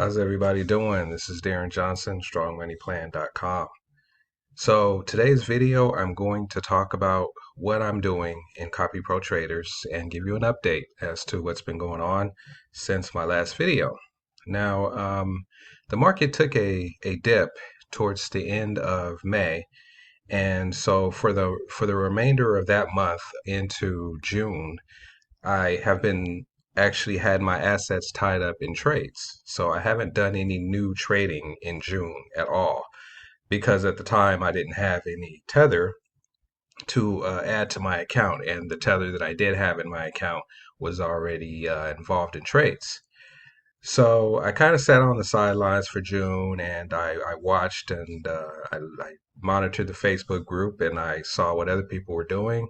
How's everybody doing? This is Darren Johnson, strongmoneyplan.com. So today's video, I'm going to talk about what I'm doing in Copy Pro Traders and give you an update as to what's been going on since my last video. Now, the market took a dip towards the end of May, and so for the remainder of that month into June, I have been actually had my assets tied up in trades. So I haven't done any new trading in June at all because at the time I didn't have any tether to add to my account, and the tether that I did have in my account was already involved in trades. So I kind of sat on the sidelines for June, and I watched and I monitored the Facebook group, and I saw what other people were doing.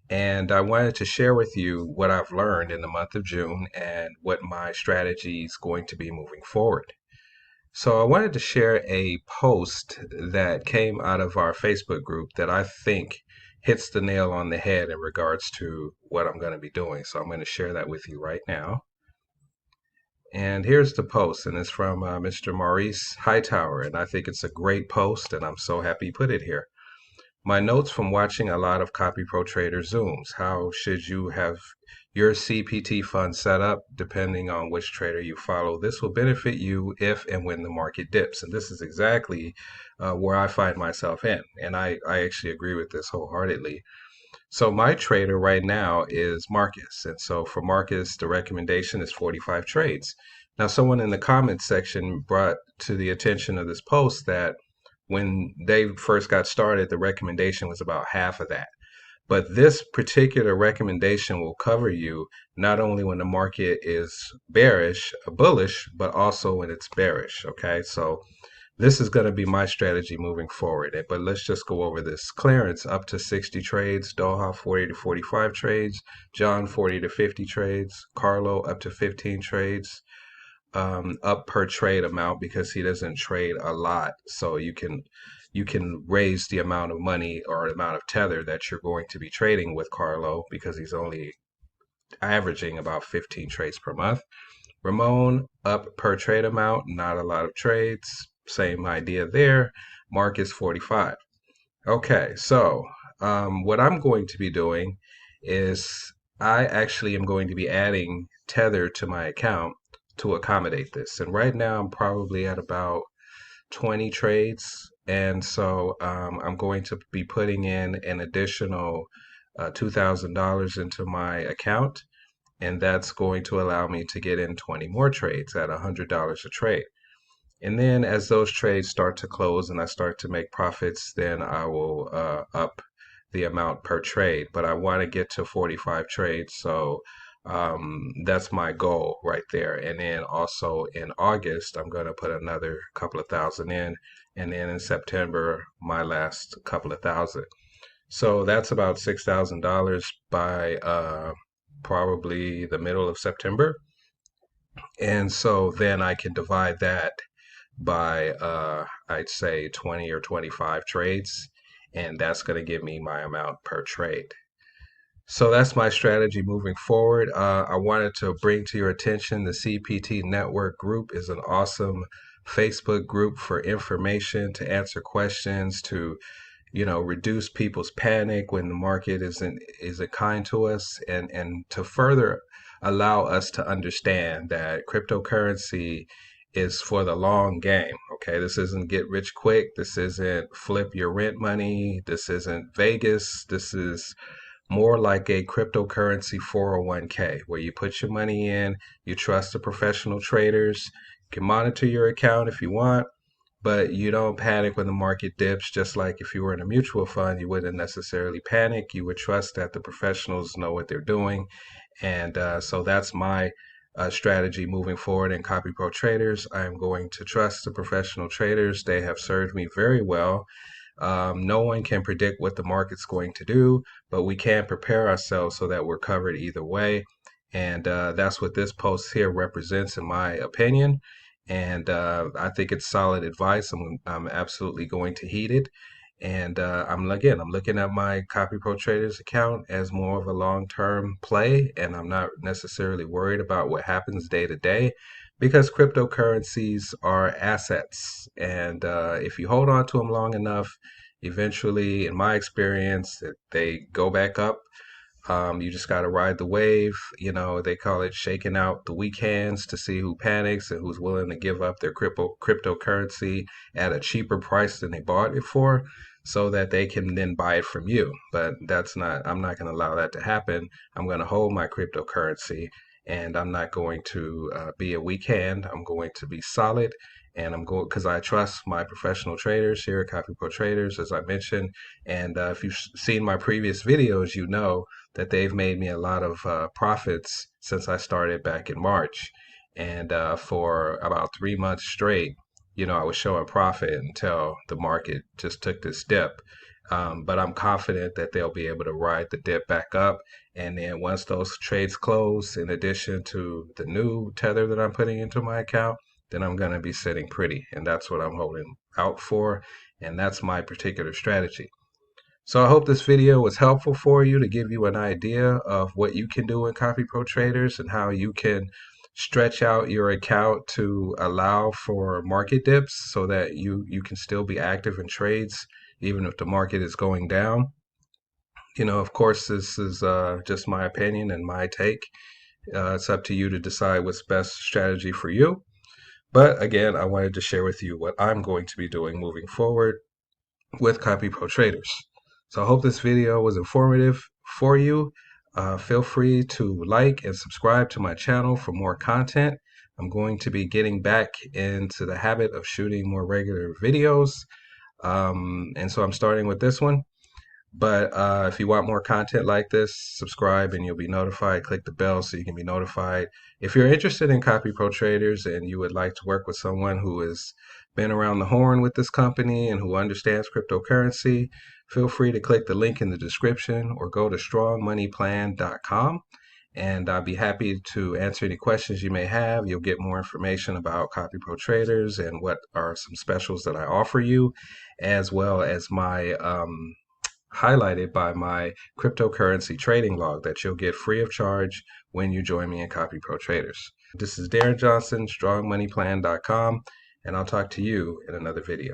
And I wanted to share with you what I've learned in the month of June and what my strategy is going to be moving forward. So I wanted to share a post that came out of our Facebook group that I think hits the nail on the head in regards to what I'm going to be doing. So I'm going to share that with you right now. And here's the post, and it's from Mr. Maurice Hightower, and I think it's a great post, and I'm so happy he put it here. My notes from watching a lot of Copy Pro Trader Zooms. How should you have your CPT fund set up depending on which trader you follow? This will benefit you if and when the market dips. And this is exactly where I find myself in. And I actually agree with this wholeheartedly. So my trader right now is Marcus. And so for Marcus, the recommendation is 45 trades. Now, someone in the comments section brought to the attention of this post that when they first got started, the recommendation was about half of that. But this particular recommendation will cover you not only when the market is bullish, but also when it's bearish. Okay, so this is going to be my strategy moving forward. But let's just go over this. Clarence up to 60 trades, Doha 40 to 45 trades, John 40 to 50 trades, Carlo up to 15 trades. Up per trade amount because he doesn't trade a lot, so you can raise the amount of money or amount of tether that you're going to be trading with Carlo because he's only averaging about 15 trades per month. Ramon up per trade amount, not a lot of trades, same idea there. Marcus 45. Okay, so what I'm going to be doing is I actually am going to be adding tether to my account to accommodate this. And right now I'm probably at about 20 trades. And so I'm going to be putting in an additional $2,000 into my account. And that's going to allow me to get in 20 more trades at $100 a trade. And then as those trades start to close and I start to make profits, then I will up the amount per trade. But I want to get to 45 trades. So that's my goal right there. And then also in August, I'm going to put another couple of thousand in. And then in September, my last couple of thousand. So that's about $6,000 by probably the middle of September. And so then I can divide that by, I'd say 20 or 25 trades. And that's going to give me my amount per trade. So that's my strategy moving forward. I wanted to bring to your attention the CPT Network group is an awesome Facebook group for information, to answer questions, to reduce people's panic when the market isn't kind to us, and to further allow us to understand that cryptocurrency is for the long game. Okay, this isn't get rich quick. This isn't flip your rent money. This isn't Vegas. This is more like a cryptocurrency 401k where you put your money in, you trust the professional traders, you can monitor your account if you want, but you don't panic when the market dips. Just like if you were in a mutual fund, you wouldn't necessarily panic. You would trust that the professionals know what they're doing. And so that's my strategy moving forward in Copy Pro Traders. I'm going to trust the professional traders. They have served me very well. No one can predict what the market's going to do, but we can prepare ourselves so that we're covered either way. And that's what this post here represents, in my opinion. And I think it's solid advice. I'm absolutely going to heed it. And I'm looking at my Copy Pro Traders account as more of a long-term play, and I'm not necessarily worried about what happens day to day, because cryptocurrencies are assets. And if you hold on to them long enough, eventually, in my experience, they go back up. You just got to ride the wave. You know, they call it shaking out the weak hands to see who panics and who's willing to give up their cryptocurrency at a cheaper price than they bought it for so that they can then buy it from you. But I'm not going to allow that to happen. I'm going to hold my cryptocurrency and I'm not going to be a weak hand. I'm going to be solid. And I'm going because I trust my professional traders here at Copy Pro Traders, as I mentioned. And if you've seen my previous videos, you know that they've made me a lot of profits since I started back in March. And for about 3 months straight, you know, I was showing profit until the market just took this dip. But I'm confident that they'll be able to ride the dip back up. And then once those trades close, in addition to the new tether that I'm putting into my account, then I'm going to be sitting pretty. And that's what I'm holding out for. And that's my particular strategy. So I hope this video was helpful for you to give you an idea of what you can do in Copy Pro Traders and how you can stretch out your account to allow for market dips so that you can still be active in trades even if the market is going down. You know, of course, this is just my opinion and my take. It's up to you to decide what's best strategy for you. But again, I wanted to share with you what I'm going to be doing moving forward with Copy Pro Traders. So I hope this video was informative for you. Feel free to like and subscribe to my channel for more content. I'm going to be getting back into the habit of shooting more regular videos. And so I'm starting with this one. But if you want more content like this, subscribe and you'll be notified. Click the bell so you can be notified. If you're interested in Copy Pro Traders and you would like to work with someone who has been around the horn with this company and who understands cryptocurrency, feel free to click the link in the description or go to strongmoneyplan.com. And I'll be happy to answer any questions you may have. You'll get more information about Copy Pro Traders and what are some specials that I offer you, as well as my highlighted by my cryptocurrency trading log that you'll get free of charge when you join me in Copy Pro Traders. This is Darren Johnson, strongmoneyplan.com, and I'll talk to you in another video.